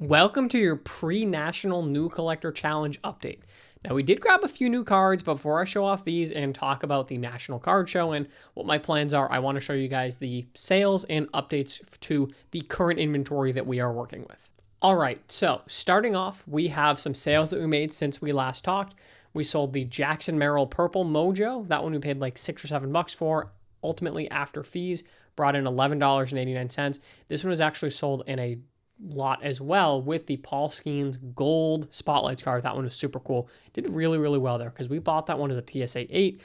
Welcome to your pre-national new collector challenge update. Now we did grab a few new cards, but before I show off these and talk about the national card show and what my plans are, I want to show you guys the sales and updates to the current inventory that we are working with. All right, so starting off, we have some sales that we made since we last talked. We sold the Jackson Merrill Purple Mojo. That one we paid like $6 or $7 for. Ultimately, after fees, brought in $11.89. This one was actually sold in a lot as well with the Paul Skeens Gold Spotlights card. That one was super cool. Did really, really well there because we bought that one as a PSA 8.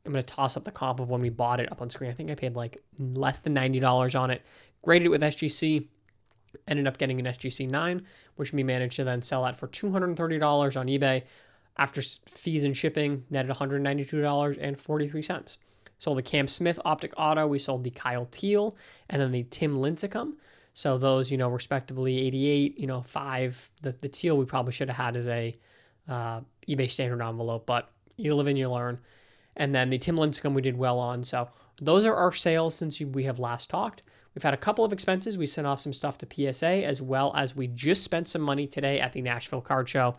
I'm going to toss up the comp of when we bought it up on screen. I think I paid like less than $90 on it. Graded it with SGC. Ended up getting an SGC 9, which we managed to then sell at for $230 on eBay. After fees and shipping, netted $192.43. Sold the Cam Smith Optic Auto. We sold the Kyle Teal and then the Tim Lincecum. So those, respectively 88, 5. The teal we probably should have had as a eBay standard envelope, but you live and you learn. And then the Tim Lincecum we did well on. So those are our sales since we have last talked. We've had a couple of expenses. We sent off some stuff to PSA, as well as we just spent some money today at the Nashville Card Show.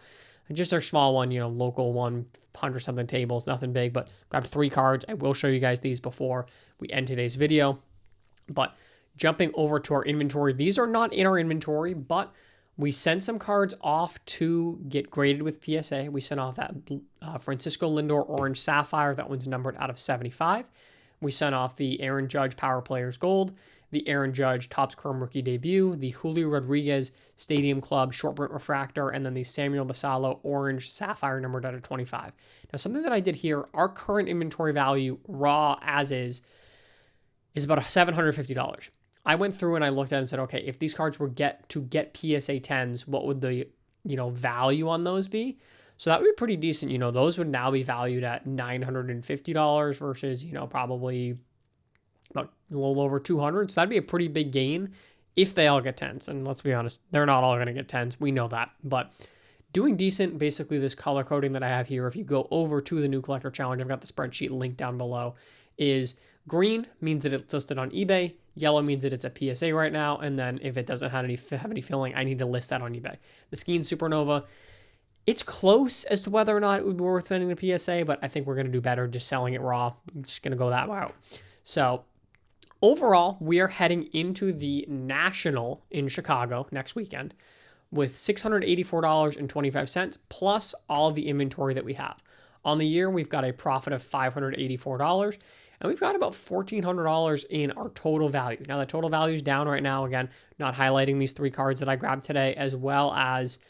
And just our small one, local one, 100-something tables, nothing big, but grabbed 3 cards. I will show you guys these before we end today's video. But jumping over to our inventory, these are not in our inventory, but we sent some cards off to get graded with PSA. We sent off that Francisco Lindor Orange Sapphire. That one's numbered out of 75. We sent off the Aaron Judge Power Players Gold, the Aaron Judge Topps Chrome Rookie Debut, the Julio Rodriguez Stadium Club Short Print Refractor, and then the Samuel Basallo Orange Sapphire numbered out of 25. Now, something that I did here, our current inventory value, raw as is about $750. I went through and I looked at it and said, okay, if these cards were get PSA 10s, what would the value on those be? So that would be pretty decent. Those would now be valued at $950 versus, probably about a little over 200. So that'd be a pretty big gain if they all get 10s. And let's be honest, they're not all going to get 10s. We know that. But doing decent, basically this color coding that I have here, if you go over to the new collector challenge, I've got the spreadsheet linked down below, is green means that it's listed on eBay. Yellow means that it's a PSA right now. And then if it doesn't have any filling, I need to list that on eBay. The Skeen Supernova, it's close as to whether or not it would be worth sending to PSA, but I think we're going to do better just selling it raw. I'm just going to go that route. So overall, we are heading into the National in Chicago next weekend with $684.25 plus all of the inventory that we have. On the year, we've got a profit of $584, and we've got about $1,400 in our total value. Now, the total value is down right now. Again, not highlighting these 3 cards that I grabbed today, as well as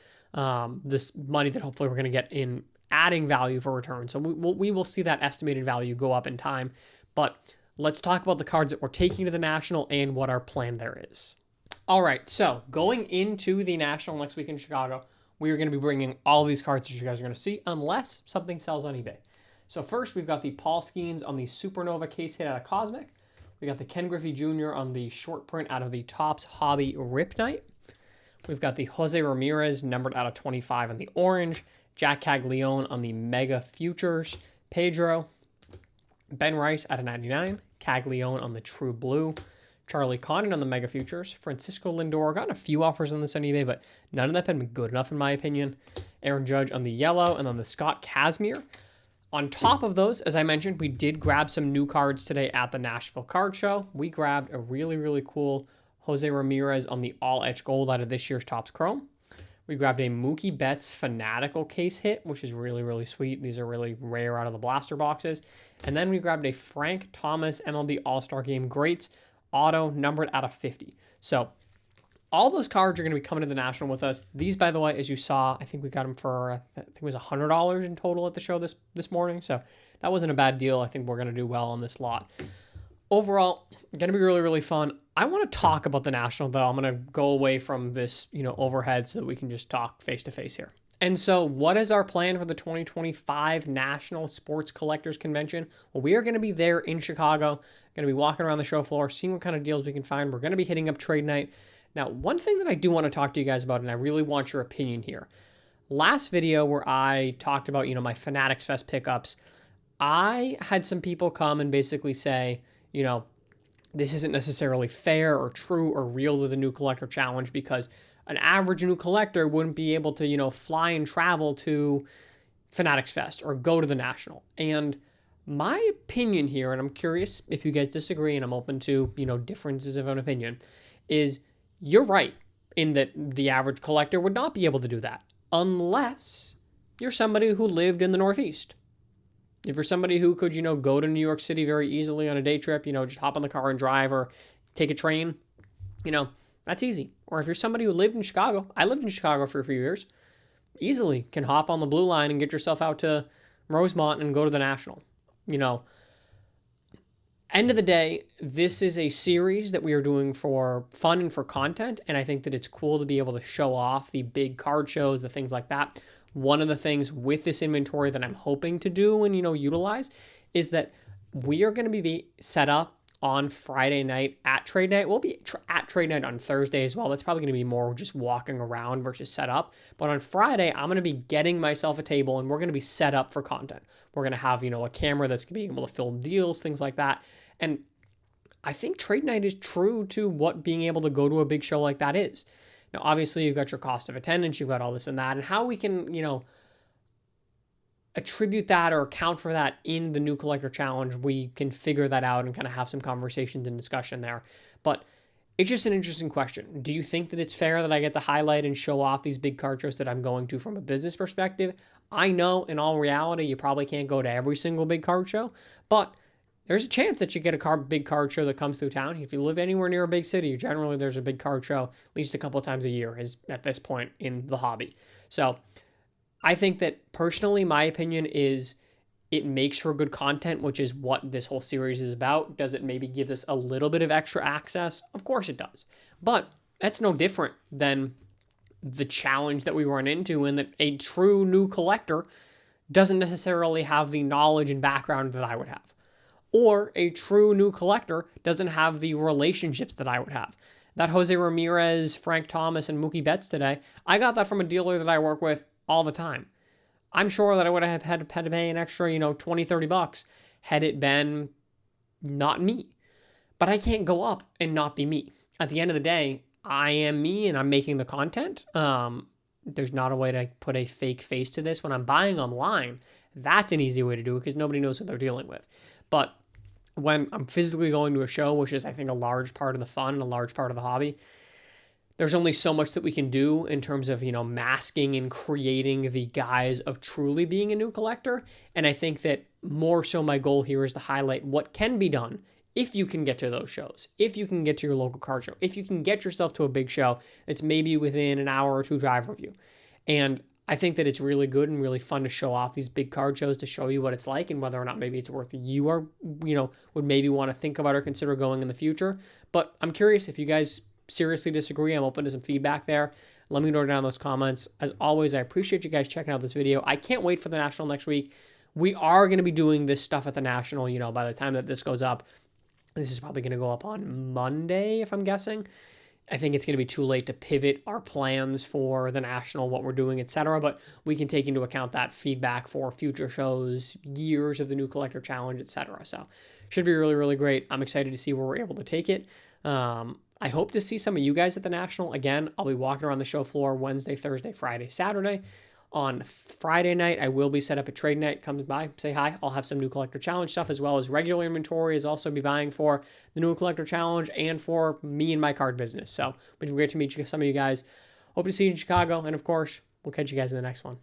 this money that hopefully we're going to get in adding value for return. So we will see that estimated value go up in time. But let's talk about the cards that we're taking to the National and what our plan there is. All right, so going into the National next week in Chicago, we are going to be bringing all of these cards that you guys are going to see, unless something sells on eBay. So first, we've got the Paul Skeens on the Supernova case hit out of Cosmic. We got the Ken Griffey Jr. on the short print out of the Topps Hobby Rip Night. We've got the Jose Ramirez numbered out of 25 on the orange. Jack Caglione on the Mega Futures. Pedro. Ben Rice out of 99. Caglione on the True Blue. Charlie Condon on the Mega Futures. Francisco Lindor. Gotten a few offers on this on eBay, but none of them have been good enough in my opinion. Aaron Judge on the yellow, and then the Scott Kazmir. On top of those, as I mentioned, we did grab some new cards today at the Nashville Card Show. We grabbed a really, really cool Jose Ramirez on the all-etch gold out of this year's Topps Chrome. We grabbed a Mookie Betts Fanatical case hit, which is really, really sweet. These are really rare out of the blaster boxes. And then we grabbed a Frank Thomas MLB All-Star Game Greats auto numbered out of 50. So all those cards are going to be coming to the National with us. These, by the way, as you saw, I think we got them for, I think it was $100 in total at the show this morning. So that wasn't a bad deal. I think we're going to do well on this lot. Overall, going to be really, really fun. I want to talk about the National, though. I'm going to go away from this, overhead so that we can just talk face-to-face here. And so what is our plan for the 2025 National Sports Collectors Convention? Well, we are going to be there in Chicago, going to be walking around the show floor, seeing what kind of deals we can find. We're going to be hitting up trade night. Now, one thing that I do want to talk to you guys about, and I really want your opinion here. Last video where I talked about, my Fanatics Fest pickups, I had some people come and basically say, this isn't necessarily fair or true or real to the new collector challenge because an average new collector wouldn't be able to, fly and travel to Fanatics Fest or go to the National. And my opinion here, and I'm curious if you guys disagree, and I'm open to, differences of an opinion, is you're right in that the average collector would not be able to do that unless you're somebody who lived in the Northeast. If you're somebody who could, go to New York City very easily on a day trip, just hop on the car and drive or take a train, that's easy. Or if you're somebody who lived in Chicago, I lived in Chicago for a few years, easily can hop on the Blue Line and get yourself out to Rosemont and go to the National. End of the day, this is a series that we are doing for fun and for content, and I think that it's cool to be able to show off the big card shows, the things like that. One of the things with this inventory that I'm hoping to do and, utilize is that we are going to be set up on Friday night at trade night. We'll be at trade night on Thursday as well. That's probably going to be more just walking around versus set up. But on Friday, I'm going to be getting myself a table and we're going to be set up for content. We're going to have, a camera that's going to be able to film deals, things like that. And I think trade night is true to what being able to go to a big show like that is. Now, obviously, you've got your cost of attendance, you've got all this and that, and how we can, attribute that or account for that in the New Collector Challenge, we can figure that out and kind of have some conversations and discussion there. But it's just an interesting question. Do you think that it's fair that I get to highlight and show off these big card shows that I'm going to from a business perspective? I know in all reality, you probably can't go to every single big card show, but there's a chance that you get a big card show that comes through town. If you live anywhere near a big city, generally there's a big card show at least a couple of times a year is at this point in the hobby. So I think that personally, my opinion is it makes for good content, which is what this whole series is about. Does it maybe give us a little bit of extra access? Of course it does. But that's no different than the challenge that we run into in that a true new collector doesn't necessarily have the knowledge and background that I would have. Or a true new collector doesn't have the relationships that I would have. That Jose Ramirez, Frank Thomas, and Mookie Betts today, I got that from a dealer that I work with all the time. I'm sure that I would have had to pay an extra, $20, $30 had it been not me. But I can't go up and not be me. At the end of the day, I am me and I'm making the content. There's not a way to put a fake face to this. When I'm buying online, that's an easy way to do it because nobody knows what they're dealing with. But when I'm physically going to a show, which is, I think, a large part of the fun and a large part of the hobby, there's only so much that we can do in terms of, masking and creating the guise of truly being a new collector. And I think that more so my goal here is to highlight what can be done if you can get to those shows, if you can get to your local card show, if you can get yourself to a big show that's maybe within an hour or two drive of you. And I think that it's really good and really fun to show off these big card shows to show you what it's like and whether or not maybe it's worth you are, would maybe want to think about or consider going in the future. But I'm curious if you guys seriously disagree. I'm open to some feedback there. Let me know down in those comments. As always, I appreciate you guys checking out this video. I can't wait for the National next week. We are going to be doing this stuff at the National, by the time that this goes up. This is probably going to go up on Monday, if I'm guessing. I think it's going to be too late to pivot our plans for the National, what we're doing, etc. But we can take into account that feedback for future shows, years of the New Collector Challenge, etc. So should be really, really great. I'm excited to see where we're able to take it. I hope to see some of you guys at the National. Again, I'll be walking around the show floor Wednesday, Thursday, Friday, Saturday. On Friday night, I will be set up at trade night. Come by, say hi. I'll have some New Collector Challenge stuff as well as regular inventory. Is also be buying for the New Collector Challenge and for me and my card business. So it'd be great to meet some of you guys. Hope to see you in Chicago. And of course, we'll catch you guys in the next one.